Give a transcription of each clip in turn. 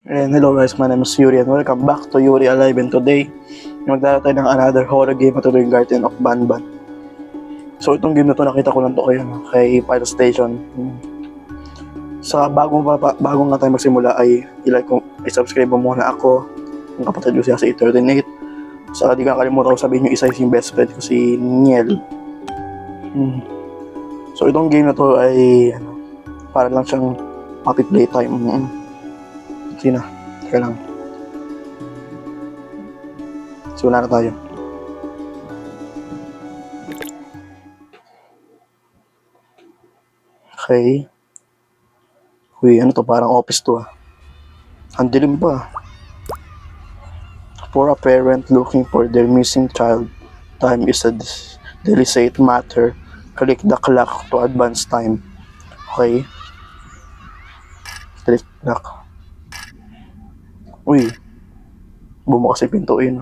And hello guys, my name is Yuri and welcome back to Yuri Alive, and today magdala tayo ng another horror game na tuloy, Guardian of Banban. So itong game na to nakita ko lang to kay Pirate Station. Sa bago nga tayo magsimula ay i-subscribe mo muna ako, ang kapatid ko siya si 38. Saka di ka kalimutan ko sabihin yung isa yung best friend ko si Niel. So itong game na to ay para lang siyang puppy playtime. Sige na, teka lang. Simula na tayo. Okay. Uy, ano to? Parang office to . Ang dilim pa. For a parent looking for their missing child, time is a delicate matter. Click the clock to advance time. Okay. Click clock. Uy. Bumukas yung pinto yun.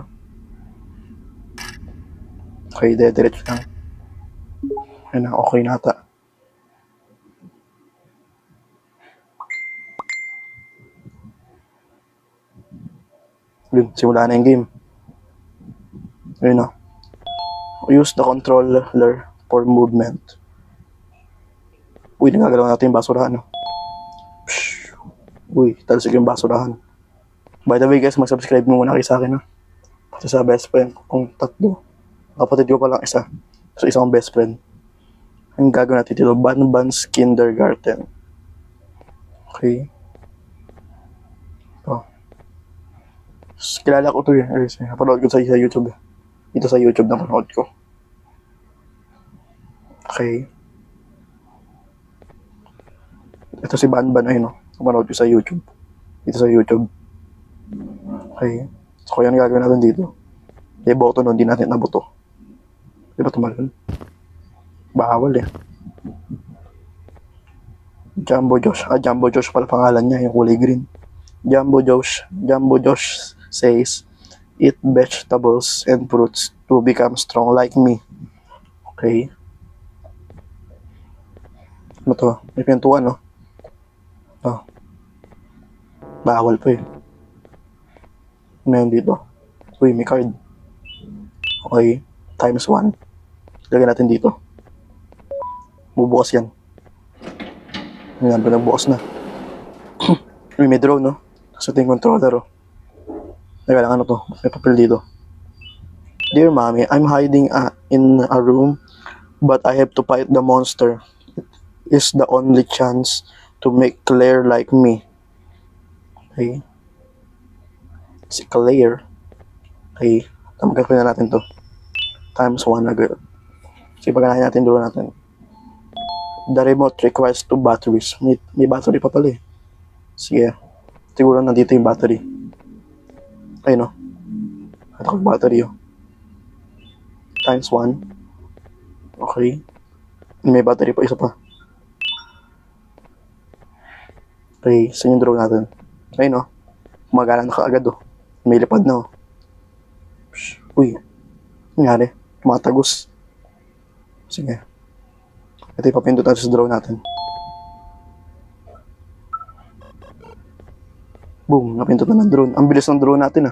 Okay, dediretso lang. Ayun na, okay na ata. Yun, simula na yung game. Ayun na. Use the controller for movement. Uy, nagagalaw natin yung basurahan. Uy, talsik yung basurahan. By the way guys, mag-subscribe mo muna kayo sa akin. Pati sa best friend kung tatlo. Kapatid ko pa lang isa. So isang best friend. Ang gagawin natin dito, Banban's Kindergarten. Okay. Ito. Kilala ko ito napanood ko sa YouTube. Dito sa YouTube napanood ko. Okay. Ito si Banban napanood ko sa YouTube. Dito sa YouTube. Okay. So yan gagawin natin dito. Boto nun, hindi natin nabuto. Di ba tumalon? Bawal Jumbo Josh. Jumbo Josh pala pangalan niya, yung kulay green. Jumbo Josh says, eat vegetables and fruits to become strong like me. Okay. Ano to? May pintuan, Oh. Bawal pa Ano yun dito? Uy, may card. Okay. Times 1. Lagyan natin dito. Bubukas yan. Ayan, pinagbukas na. Uy, may drone, Sa ating controller, Teka lang, ano to? May papel dito. Dear Mommy, I'm hiding in a room, but I have to fight the monster. It is the only chance to make Claire like me. Okay. Si Claire. Okay. Tamagapin na natin to. Times 1 agad. Sige, pagkanahin natin, draw natin. The remote requires 2 batteries. May battery pa pala Sige. Siguro nandito yung battery. Ayun Ito yung battery Times 1. Okay. May battery pa, isa pa. Okay, saan yung draw natin? Ayun Gumagala na kaagad May lipad na Uy. Nangyari? Tumatagos. Sige. Ito yung papindot natin sa draw natin. Boom, napindot na ng drone. Ang bilis ng drone natin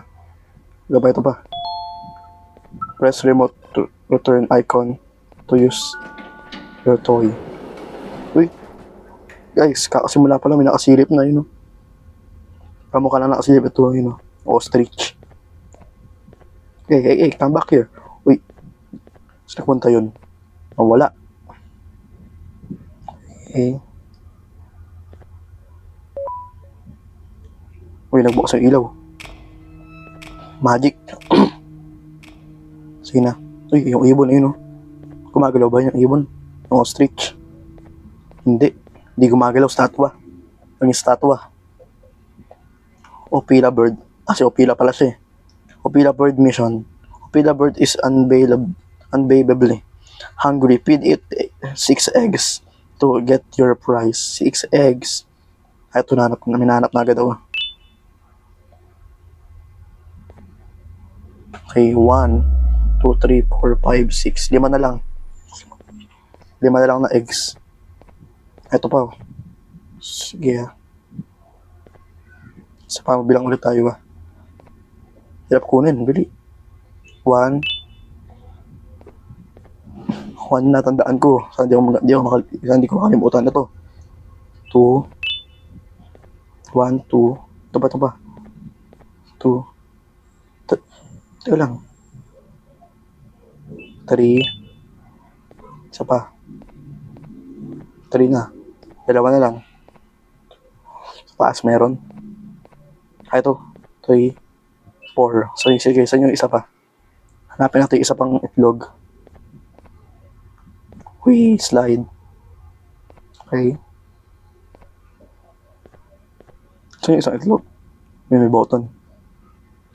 Gaba ito pa. Press remote to return icon to use your toy. Uy. Guys, kakasimula pa lang may nakasilip na Kamukha na nakasilip ito ostrich. Hey, come back here. Uy. Saan nagpunta yun? Wala. Okay. Uy, nagbukas yung ilaw. Magic. Sige na. Uy, yung ibon Gumagalaw ba yung ibon? Yung ostrich? Hindi gumagalaw. Statwa. Yung statwa. Opila bird. Si Opila pala siya Opila bird mission. Opila bird is unbearably hungry. Feed it 6 eggs to get your prize. 6 eggs. Ito minanap na agad Okay, 1, 2, 3, 4, 5, 6. 5 na lang. 5 na lang na eggs. Ito pa Sige Sa pamabilang ulit tayo ba? Hirap kunin, bili. 1. 1 na tandaan ko. Saan hindi ko makalimutan na to. 2. 1, 2. Ito ba? 2. Teka lang. 3. Isa pa. 3 na. Dalawa na lang. Sa taas meron. Ito. 3. 4. So, sige, saan yung isa pa? Hanapin natin isa pang itlog. Whee! Slide. Okay. So, yung isang itlog. May button.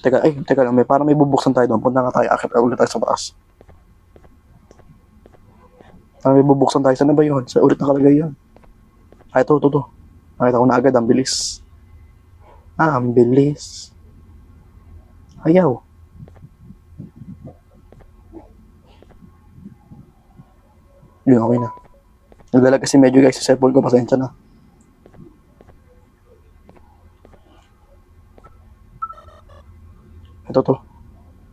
Teka lang. Parang may bubuksan tayo doon. Punta nga tayo. Akit ulit tayo sa taas. Parang may bubuksan tayo. Saan na ba yun? Sa ulit nakalagay yun. Ito. Nakita ko na agad. Ang bilis. Ang bilis. Ayaw. Yun, okay na. Naglalag kasi medyo guys sa cellphone ko. Pasensya na. Ito to.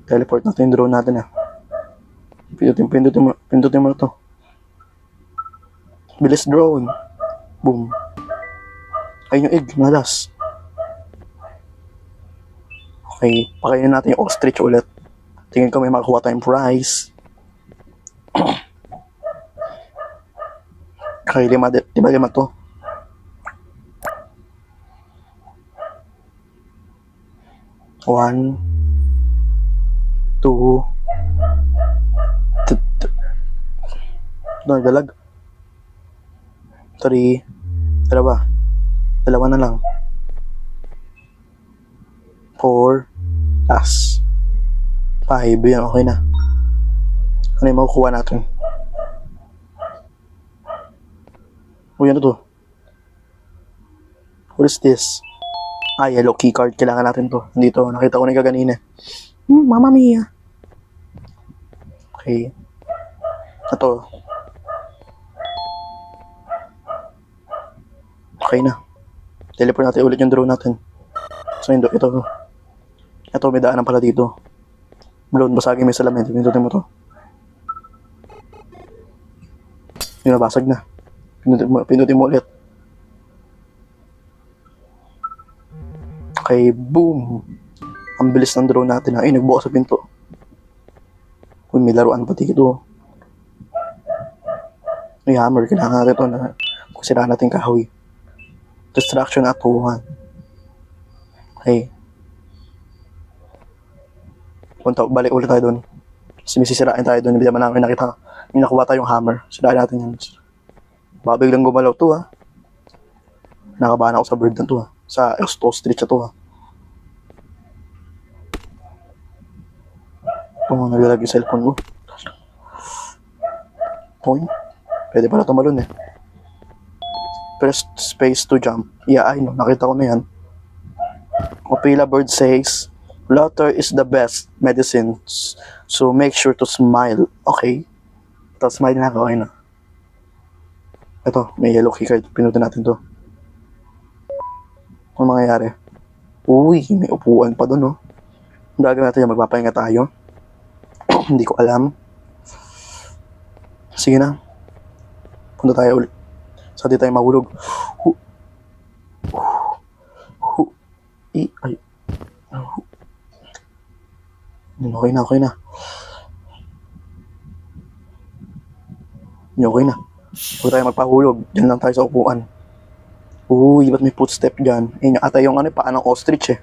Teleport natin yung drone natin Pindutin mo na to. Bilis drone. Boom. Ayun yung egg. Nalas. Okay. Pakainin natin yung ostrich ulit. Tingin ko may makakuha tayong prize. Okay, 5 to. 1, 2, dalag. 3, dalawa na lang. 4, last. 5, yan, okay na. Ano yung makukuha natin? Uy, ano to? What is this? Yellow key card. Kailangan natin to. Dito, nakita ko na yung kaganina. Mamma mia. Okay. Ito. Okay na. Teleport natin ulit yung drone natin. So, ito. Ito, may daanan pala dito. Blown, basagin may salamin. Pindutin mo to. Yun, nabasag na. Pindutin mo ulit. Okay, boom. Ang bilis ng drone natin. Ay, nagbukas sa pinto. Uy, may laruan pati ito. May hammer. Kailangan natin ito na kung siraan natin kahoy. Distraction at 1. Okay. Balik ulit tayo doon. Kasi may sisirain tayo doon. Hindi naman namin nakita. May nakuha tayong hammer. Sirain natin yan. Biglang gumalaw to Nakabahan ako sa bird na to Sa ostrich na to Naglalag yung cellphone ko. Point. Pwede pala tumalon Press space to jump. Yeah, I know. Nakita ko na yan. Opila bird says, laughter is the best medicine. So make sure to smile. Okay. Tapos smile na ako. Okay na. Ito, may yellow key card. Pinutin natin to. Ano mangyayari? Uy, may upuan pa doon Ang gagawin natin yung magpapahinga tayo. Hindi ko alam. Sige na. Punta tayo ulit. Saan di tayo mahulog. Okay na. Okay na. Huwag tayo magpahulog. Diyan lang tayo sa upuan. Uy, ba't may footstep dyan? Yung ata yung paa ng ostrich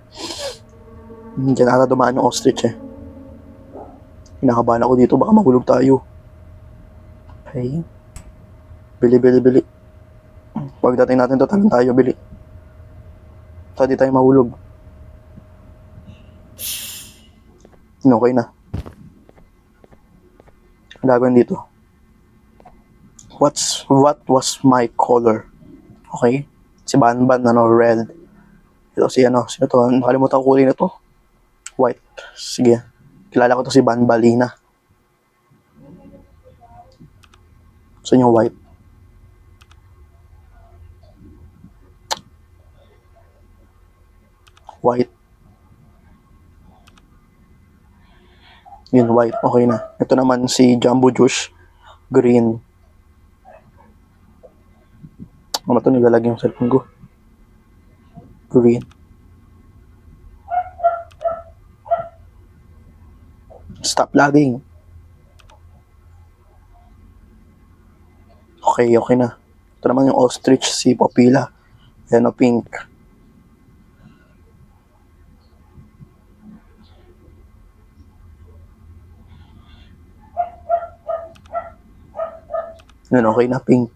Diyan ata dumaan yung ostrich Kinakabahan ako dito. Baka mahulog tayo. Okay. Bili. Pag dating natin to, tanan tayo, bili. Saan di tayo mahulog. Okay na. Ang gagawin dito. What was my color? Okay. Si Banban, red. Ito sino to? Nakalimutan ko kulay na to. White. Sige. Kilala ko to si Banbalina. Saan yung white? White. Yun, white. Okay na. Ito naman si Jumbo Juice. Green. Ano ito? Nilalagay yung cellphone ko. Green. Stop lagging. Okay, okay na. Ito naman yung ostrich, si Popila. Yan o, pink. Yan, okay na, pink.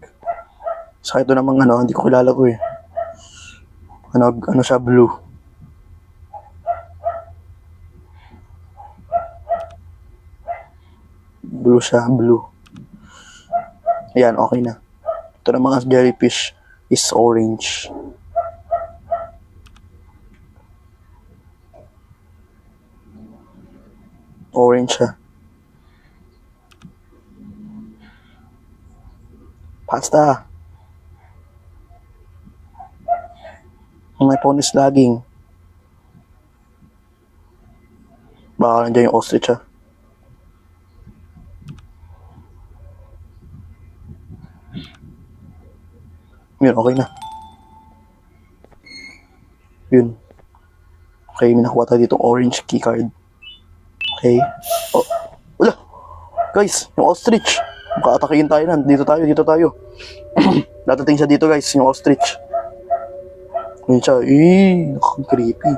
Sa ito namang hindi ko kilala ko eh. Ano siya, blue. Blue siya, blue. Ayan, okay na. Ito na mga jellyfish is orange. Orange siya. Pasta. My phone is lagging. Baka nandiyan yung ostrich ah. Yun, okay na. Yun. Okay, may nakuha tayo dito orange keycard. Okay. Oh, wala. Guys, yung ostrich. Makaatakihin tayo nan. Dito tayo. Datating siya dito guys, yung ostrich. Yun siya. Creepy.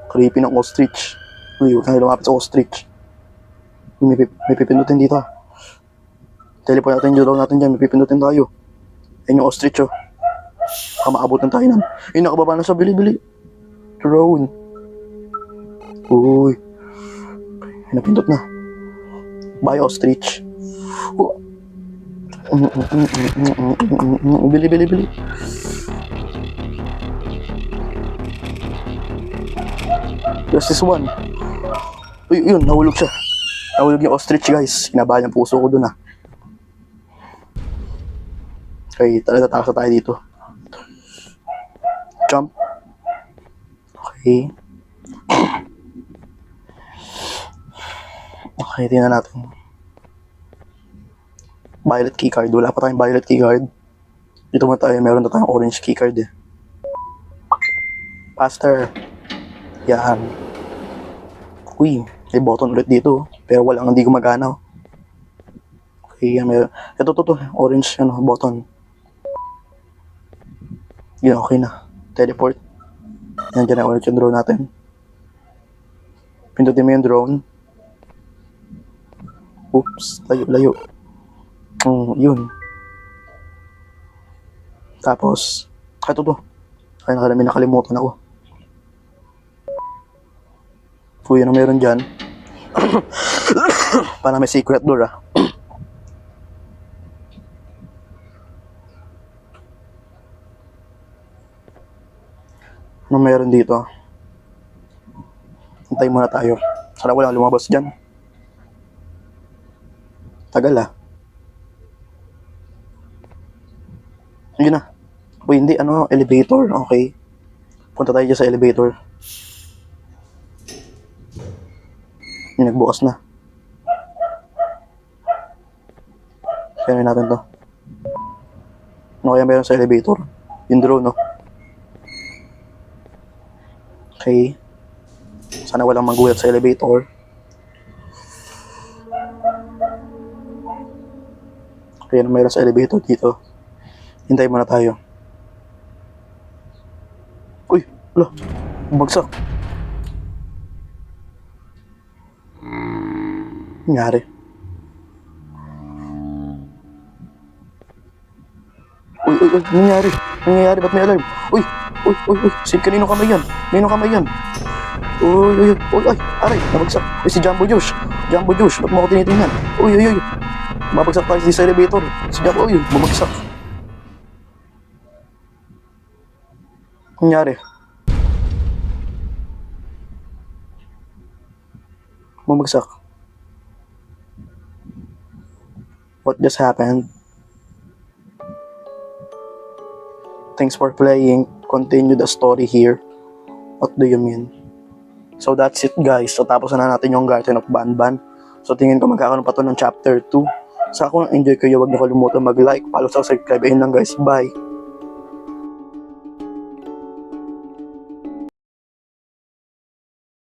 Creepy ng ostrich. Uy, huwag kang lumapit sa ostrich. May pipindutin dito. Teleport natin yung drone natin dyan. May pipindutin tayo. Ayun yung ostrich oh. Baka maabutan tayo nan. Yun, nakababa na siya. Bili. Drone. Uy. Napindot na. Bye ostrich. Bili. There's this one. Uy, yun, nahulog siya. Nahulog yung ostrich guys. Kinabahan yung puso ko dun ah. Okay, talaga takasa tayo dito. Jump. Okay. Okay, tingnan natin. Violet keycard. Wala pa tayong violet keycard. Dito mo tayo, meron na tayong orange keycard eh. Faster. Yan. Uy, may button ulit dito. Pero walang hindi gumagana. Okay, yan meron. Ito, orange button. Yan, okay na. Teleport. Yan, dyan na ulit yung drone natin. Pindutin mo yung drone. Oops, layo. Yun. Tapos, ito. Ay, may nakalimutan ako. So, yan ang meron dyan. Para may secret door ah. Ano meron dito? Hintay muna tayo. Sana walang lumabas dyan. Tagal ah. Yun na. Uy, hindi. Elevator. Okay. Punta tayo dyan sa elevator. Yung nagbukas na. Kaya natin to. Ano kaya meron sa elevator? Yung drone, no? Okay. Sana walang magulat sa elevator. Okay, ano meron sa elevator dito? Hintayin muna tayo. Uy, wala. Bumagsak. Nangyari. Uy, nangyari. Ba't may alarm? Uy, kanino kamay yan? Uy, ay, aray, nabagsak. Uy, si Jumbo Juice, ba't mo ako tinitingnan? Uy, mabagsak tayo sa elevator. Si Jumbo, bumagsak. Nangyari. Bumagsak. What just happened? Thanks for playing. Continue the story here. What do you mean? So that's it guys. So tapos na natin yung Garden of Banban. So tingin ko magkakaroon pa to ng chapter 2. Sa kung enjoy kayo, wag niyo kalimutan mag-like, follow, subscribe. Ayun lang guys. Bye!